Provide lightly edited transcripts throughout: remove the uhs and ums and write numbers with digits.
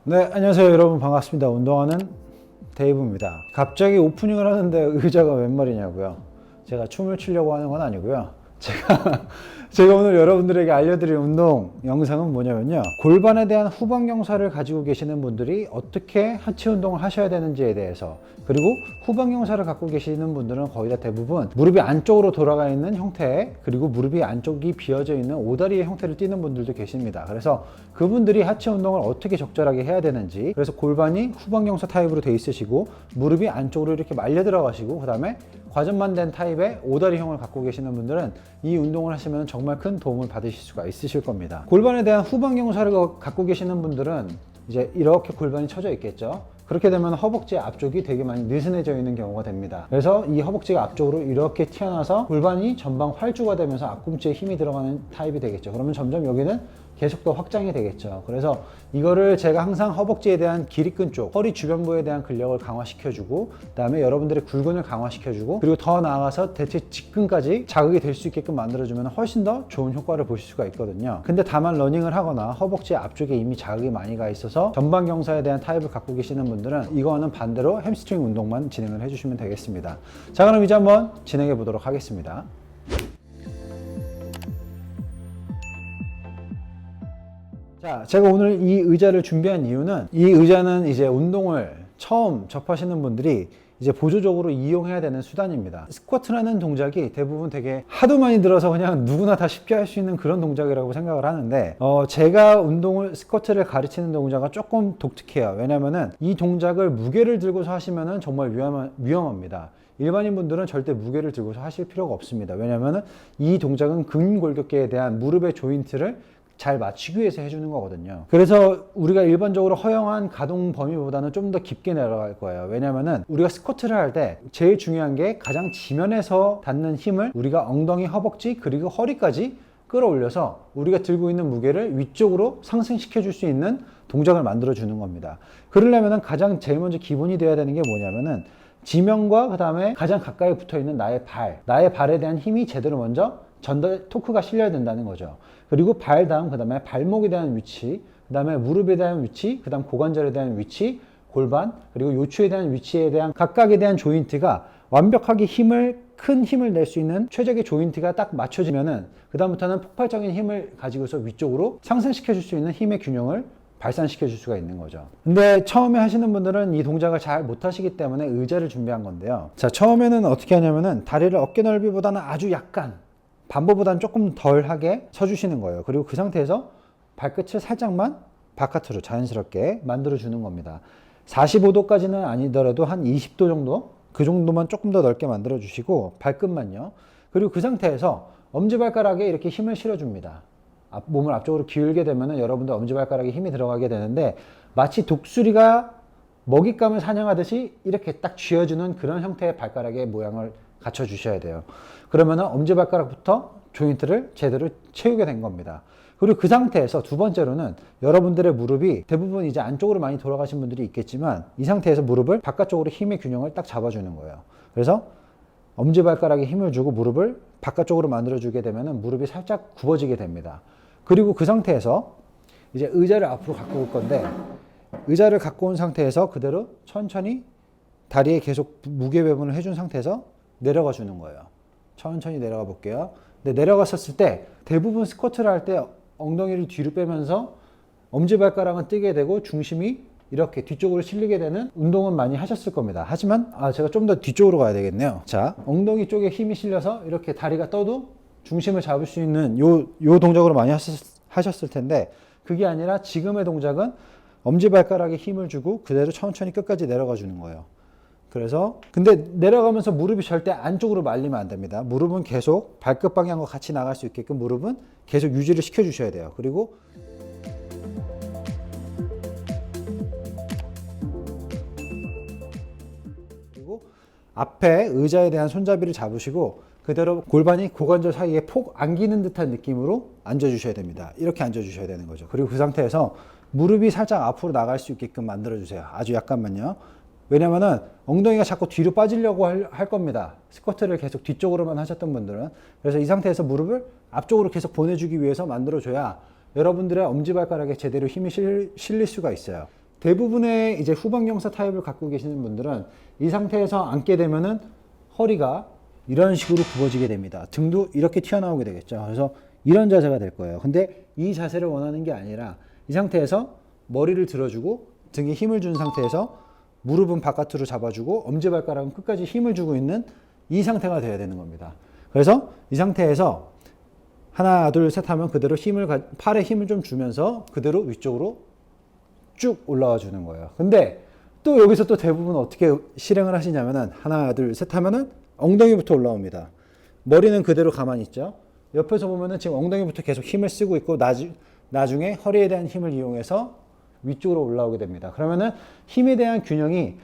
네, 안녕하세요 여러분, 반갑습니다. 운동하는 데이브입니다. 갑자기 오프닝을 하는데 의자가 웬 말이냐고요. 제가 춤을 추려고 하는 건 아니고요. 제가 오늘 여러분들에게 알려드릴 운동 영상은 뭐냐면요, 골반에 대한 후방 경사를 가지고 계시는 분들이 어떻게 하체 운동을 하셔야 되는지에 대해서, 그리고 후방 경사를 갖고 계시는 분들은 거의 다 대부분 무릎이 안쪽으로 돌아가 있는 형태, 그리고 무릎이 안쪽이 비어져 있는 오다리의 형태를 띠는 분들도 계십니다. 그래서 그분들이 하체 운동을 어떻게 적절하게 해야 되는지, 그래서 골반이 후방 경사 타입으로 돼 있으시고 무릎이 안쪽으로 이렇게 말려 들어가시고 그 다음에 과전만 된 타입의 오다리형을 갖고 계시는 분들은 이 운동을 하시면 정말 큰 도움을 받으실 수가 있으실 겁니다. 골반에 대한 후방 경사를 갖고 계시는 분들은 이제 이렇게 골반이 쳐져 있겠죠. 그렇게 되면 허벅지 앞쪽이 되게 많이 느슨해져 있는 경우가 됩니다. 그래서 이 허벅지가 앞쪽으로 이렇게 튀어나와서 골반이 전방 활주가 되면서 앞꿈치에 힘이 들어가는 타입이 되겠죠. 그러면 점점 여기는 계속 더 확장이 되겠죠. 그래서 이거를 제가 항상 허벅지에 대한 기립근 쪽, 허리 주변부에 대한 근력을 강화시켜주고, 그 다음에 여러분들의 굴근을 강화시켜주고, 그리고 더 나아가서 대체 직근까지 자극이 될 수 있게끔 만들어주면 훨씬 더 좋은 효과를 보실 수가 있거든요. 근데 다만 러닝을 하거나 허벅지 앞쪽에 이미 자극이 많이 가 있어서 전방 경사에 대한 타입을 갖고 계시는 분들은 이거는 반대로 햄스트링 운동만 진행을 해주시면 되겠습니다. 자, 그럼 이제 한번 진행해 보도록 하겠습니다. 자, 제가 오늘 이 의자를 준비한 이유는, 이 의자는 이제 운동을 처음 접하시는 분들이 이제 보조적으로 이용해야 되는 수단입니다. 스쿼트라는 동작이 대부분 되게 하도 많이 들어서 그냥 누구나 다 쉽게 할 수 있는 그런 동작이라고 생각을 하는데, 제가 스쿼트를 가르치는 동작은 조금 독특해요. 왜냐면은 이 동작을 무게를 들고서 하시면은 정말 위험합니다. 일반인 분들은 절대 무게를 들고서 하실 필요가 없습니다. 왜냐면은 이 동작은 근골격계에 대한 무릎의 조인트를 잘 맞추기 위해서 해주는 거거든요. 그래서 우리가 일반적으로 허용한 가동 범위보다는 좀 더 깊게 내려갈 거예요. 왜냐면은 우리가 스쿼트를 할 때 제일 중요한 게 가장 지면에서 닿는 힘을 우리가 엉덩이, 허벅지, 그리고 허리까지 끌어올려서 우리가 들고 있는 무게를 위쪽으로 상승시켜 줄 수 있는 동작을 만들어 주는 겁니다. 그러려면은 가장 제일 먼저 기본이 되어야 되는 게 뭐냐면은 지면과 그 다음에 가장 가까이 붙어 있는 나의 발에 대한 힘이 제대로 먼저 토크가 실려야 된다는 거죠. 그리고 발 다음 그 다음에 발목에 대한 위치, 그 다음에 무릎에 대한 위치, 그 다음 고관절에 대한 위치, 골반, 그리고 요추에 대한 위치에 대한 각각에 대한 조인트가 완벽하게 큰 힘을 낼 수 있는 최적의 조인트가 딱 맞춰지면은 그 다음부터는 폭발적인 힘을 가지고서 위쪽으로 상승시켜 줄 수 있는 힘의 균형을 발산시켜 줄 수가 있는 거죠. 근데 처음에 하시는 분들은 이 동작을 잘 못하시기 때문에 의자를 준비한 건데요. 자, 처음에는 어떻게 하냐면은 다리를 어깨 넓이보다는 아주 약간, 반보다는 조금 덜하게 서주시는 거예요. 그리고 그 상태에서 발끝을 살짝만 바깥으로 자연스럽게 만들어 주는 겁니다. 45도까지는 아니더라도 한 20도 정도, 그 정도만 조금 더 넓게 만들어 주시고, 발끝만요. 그리고 그 상태에서 엄지발가락에 이렇게 힘을 실어 줍니다. 몸을 앞쪽으로 기울게 되면 여러분들 엄지발가락에 힘이 들어가게 되는데, 마치 독수리가 먹잇감을 사냥하듯이 이렇게 딱 쥐어주는 그런 형태의 발가락의 모양을 갖춰 주셔야 돼요. 그러면은 엄지발가락부터 조인트를 제대로 채우게 된 겁니다. 그리고 그 상태에서 두 번째로는 여러분들의 무릎이 대부분 이제 안쪽으로 많이 돌아가신 분들이 있겠지만, 이 상태에서 무릎을 바깥쪽으로 힘의 균형을 딱 잡아주는 거예요. 그래서 엄지발가락에 힘을 주고 무릎을 바깥쪽으로 만들어주게 되면은 무릎이 살짝 굽어지게 됩니다. 그리고 그 상태에서 이제 의자를 앞으로 갖고 올 건데, 의자를 갖고 온 상태에서 그대로 천천히 다리에 계속 무게 배분을 해준 상태에서 내려가 주는 거예요. 천천히 내려가 볼게요. 근데 내려갔었을 때 대부분 스쿼트를 할 때 엉덩이를 뒤로 빼면서 엄지발가락은 뜨게 되고 중심이 이렇게 뒤쪽으로 실리게 되는 운동은 많이 하셨을 겁니다. 하지만 제가 좀 더 뒤쪽으로 가야 되겠네요. 자, 엉덩이 쪽에 힘이 실려서 이렇게 다리가 떠도 중심을 잡을 수 있는 요 동작으로 많이 하셨을 텐데, 그게 아니라 지금의 동작은 엄지발가락에 힘을 주고 그대로 천천히 끝까지 내려가 주는 거예요. 그래서 근데 내려가면서 무릎이 절대 안쪽으로 말리면 안 됩니다. 무릎은 계속 발끝 방향과 같이 나갈 수 있게끔 무릎은 계속 유지를 시켜 주셔야 돼요. 그리고 앞에 의자에 대한 손잡이를 잡으시고 그대로 골반이 고관절 사이에 폭 안기는 듯한 느낌으로 앉아 주셔야 됩니다. 이렇게 앉아 주셔야 되는 거죠. 그리고 그 상태에서 무릎이 살짝 앞으로 나갈 수 있게끔 만들어 주세요. 아주 약간만요. 왜냐면은 엉덩이가 자꾸 뒤로 빠지려고 할 겁니다. 스쿼트를 계속 뒤쪽으로만 하셨던 분들은. 그래서 이 상태에서 무릎을 앞쪽으로 계속 보내주기 위해서 만들어줘야 여러분들의 엄지발가락에 제대로 힘이 실릴 수가 있어요. 대부분의 이제 후방경사 타입을 갖고 계시는 분들은 이 상태에서 앉게 되면은 허리가 이런 식으로 굽어지게 됩니다. 등도 이렇게 튀어나오게 되겠죠. 그래서 이런 자세가 될 거예요. 근데 이 자세를 원하는 게 아니라 이 상태에서 머리를 들어주고 등에 힘을 준 상태에서 무릎은 바깥으로 잡아주고 엄지발가락은 끝까지 힘을 주고 있는 이 상태가 돼야 되는 겁니다. 그래서 이 상태에서 하나, 둘, 셋 하면 그대로 팔에 힘을 좀 주면서 그대로 위쪽으로 쭉 올라와 주는 거예요. 근데 또 여기서 또 대부분 어떻게 실행을 하시냐면은 하나, 둘, 셋 하면은 엉덩이부터 올라옵니다. 머리는 그대로 가만히 있죠. 옆에서 보면은 지금 엉덩이부터 계속 힘을 쓰고 있고 나중에 허리에 대한 힘을 이용해서 위쪽으로 올라오게 됩니다. 그러면은 힘에 대한 균형이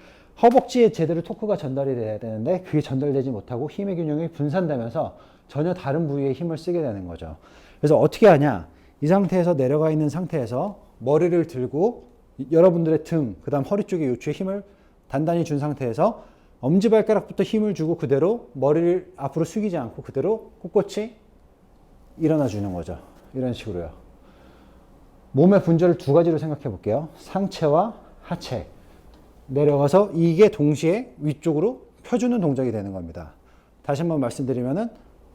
허벅지에 제대로 토크가 전달이 돼야 되는데 그게 전달되지 못하고 힘의 균형이 분산되면서 전혀 다른 부위에 힘을 쓰게 되는 거죠. 그래서 어떻게 하냐? 이 상태에서 내려가 있는 상태에서 머리를 들고 여러분들의 등, 그 다음 허리 쪽에 요추에 힘을 단단히 준 상태에서 엄지발가락부터 힘을 주고 그대로 머리를 앞으로 숙이지 않고 그대로 꼿꼿이 일어나 주는 거죠. 이런 식으로요. 몸의 분절을 두 가지로 생각해 볼게요. 상체와 하체. 내려가서 이게 동시에 위쪽으로 펴주는 동작이 되는 겁니다. 다시 한번 말씀드리면은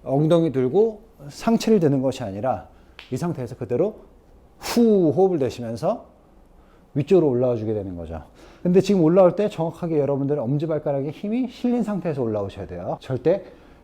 엉덩이 들고 상체를 드는 것이 아니라 이 상태에서 그대로 후 호흡을 내쉬면서 위쪽으로 올라와 주게 되는 거죠. 근데 지금 올라올 때 정확하게 여러분들의 엄지발가락에 힘이 실린 상태에서 올라오셔야 돼요. 절대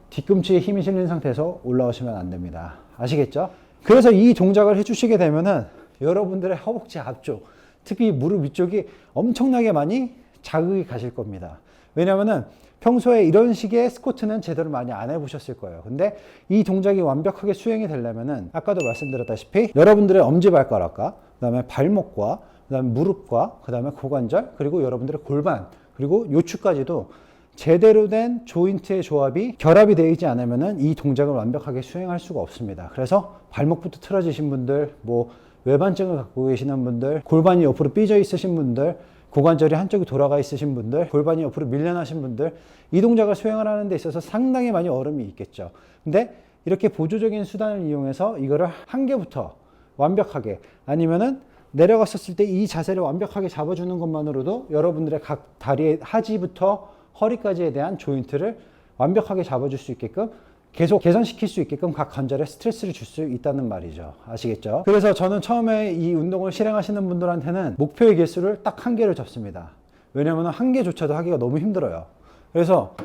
뒤꿈치에 힘이 실린 상태에서 올라오시면 안 됩니다. 아시겠죠? 그래서 이 동작을 해주시게 되면은 여러분들의 허벅지 앞쪽, 특히 무릎 위쪽이 엄청나게 많이 자극이 가실 겁니다. 왜냐면은 평소에 이런 식의 스쿼트는 제대로 많이 안 해보셨을 거예요. 근데 이 동작이 완벽하게 수행이 되려면은 아까도 말씀드렸다시피 여러분들의 엄지발가락과 그 다음에 발목과 그 다음에 무릎과 그 다음에 고관절 그리고 여러분들의 골반 그리고 요추까지도 제대로 된 조인트의 조합이 결합이 되어 있지 않으면은 이 동작을 완벽하게 수행할 수가 없습니다. 그래서 발목부터 틀어지신 분들, 뭐 외반증을 갖고 계시는 분들, 골반이 옆으로 삐져 있으신 분들, 고관절이 한쪽이 돌아가 있으신 분들, 골반이 옆으로 밀려나신 분들, 이 동작을 수행을 하는 데 있어서 상당히 많이 어려움이 있겠죠. 근데 이렇게 보조적인 수단을 이용해서 이거를 한 개부터 완벽하게 아니면은 내려갔었을 때 이 자세를 완벽하게 잡아주는 것만으로도 여러분들의 각 다리의 하지부터 허리까지에 대한 조인트를 완벽하게 잡아줄 수 있게끔 계속 개선시킬 수 있게끔 각 관절에 스트레스를 줄 수 있다는 말이죠. 아시겠죠? 그래서 저는 처음에 이 운동을 실행하시는 분들한테는 목표의 개수를 딱 한 개를 잡습니다. 왜냐면 한 개조차도 하기가 너무 힘들어요. 그래서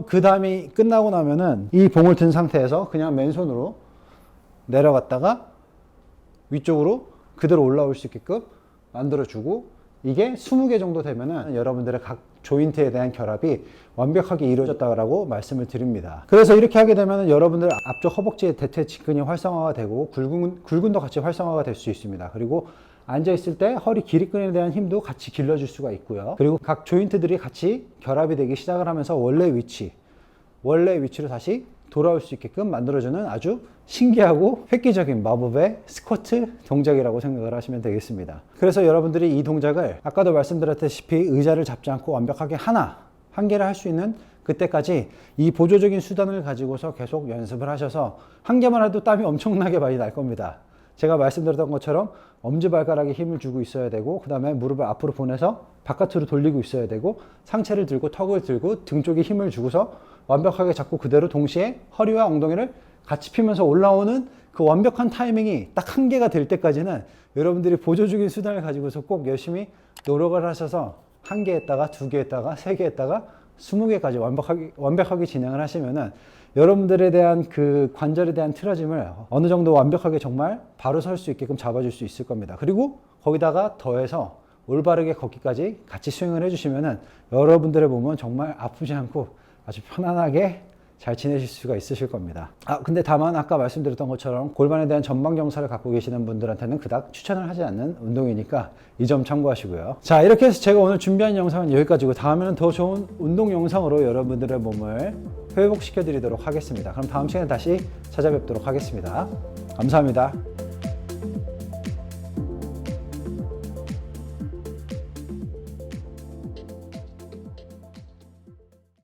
그 다음이 끝나고 나면은 이 봉을 든 상태에서 그냥 맨손으로 내려갔다가 위쪽으로 그대로 올라올 수 있게끔 만들어주고 이게 20개 정도 되면은 여러분들의 각 조인트에 대한 결합이 완벽하게 이루어졌다고 말씀을 드립니다. 그래서 이렇게 하게 되면 여러분들 앞쪽 허벅지의 대퇴 직근이 활성화가 되고 굴근도 같이 활성화가 될 수 있습니다. 그리고 앉아있을 때 허리 기립근에 대한 힘도 같이 길러줄 수가 있고요. 그리고 각 조인트들이 같이 결합이 되기 시작을 하면서 원래 위치로 다시 돌아올 수 있게끔 만들어주는 아주 신기하고 획기적인 마법의 스쿼트 동작이라고 생각을 하시면 되겠습니다. 그래서 여러분들이 이 동작을 아까도 말씀드렸다시피 의자를 잡지 않고 완벽하게 한 개를 할 수 있는 그때까지 이 보조적인 수단을 가지고서 계속 연습을 하셔서 한 개만 해도 땀이 엄청나게 많이 날 겁니다. 제가 말씀드렸던 것처럼 엄지발가락에 힘을 주고 있어야 되고 그 다음에 무릎을 앞으로 보내서 바깥으로 돌리고 있어야 되고 상체를 들고 턱을 들고 등 쪽에 힘을 주고서 완벽하게 잡고 그대로 동시에 허리와 엉덩이를 같이 펴면서 올라오는 그 완벽한 타이밍이 딱 한 개가 될 때까지는 여러분들이 보조적인 수단을 가지고서 꼭 열심히 노력을 하셔서 한 개 했다가 두 개 했다가 세 개 했다가 20개까지 완벽하게 진행을 하시면은 여러분들에 대한 그 관절에 대한 틀어짐을 어느 정도 완벽하게 정말 바로 설 수 있게끔 잡아줄 수 있을 겁니다. 그리고 거기다가 더해서 올바르게 걷기까지 같이 수행을 해주시면은 여러분들의 몸은 정말 아프지 않고 아주 편안하게 잘 지내실 수가 있으실 겁니다. 근데 다만 아까 말씀드렸던 것처럼 골반에 대한 전방 경사를 갖고 계시는 분들한테는 그닥 추천을 하지 않는 운동이니까 이 점 참고하시고요. 자, 이렇게 해서 제가 오늘 준비한 영상은 여기까지고 다음에는 더 좋은 운동 영상으로 여러분들의 몸을 회복시켜 드리도록 하겠습니다. 그럼 다음 시간에 다시 찾아뵙도록 하겠습니다. 감사합니다.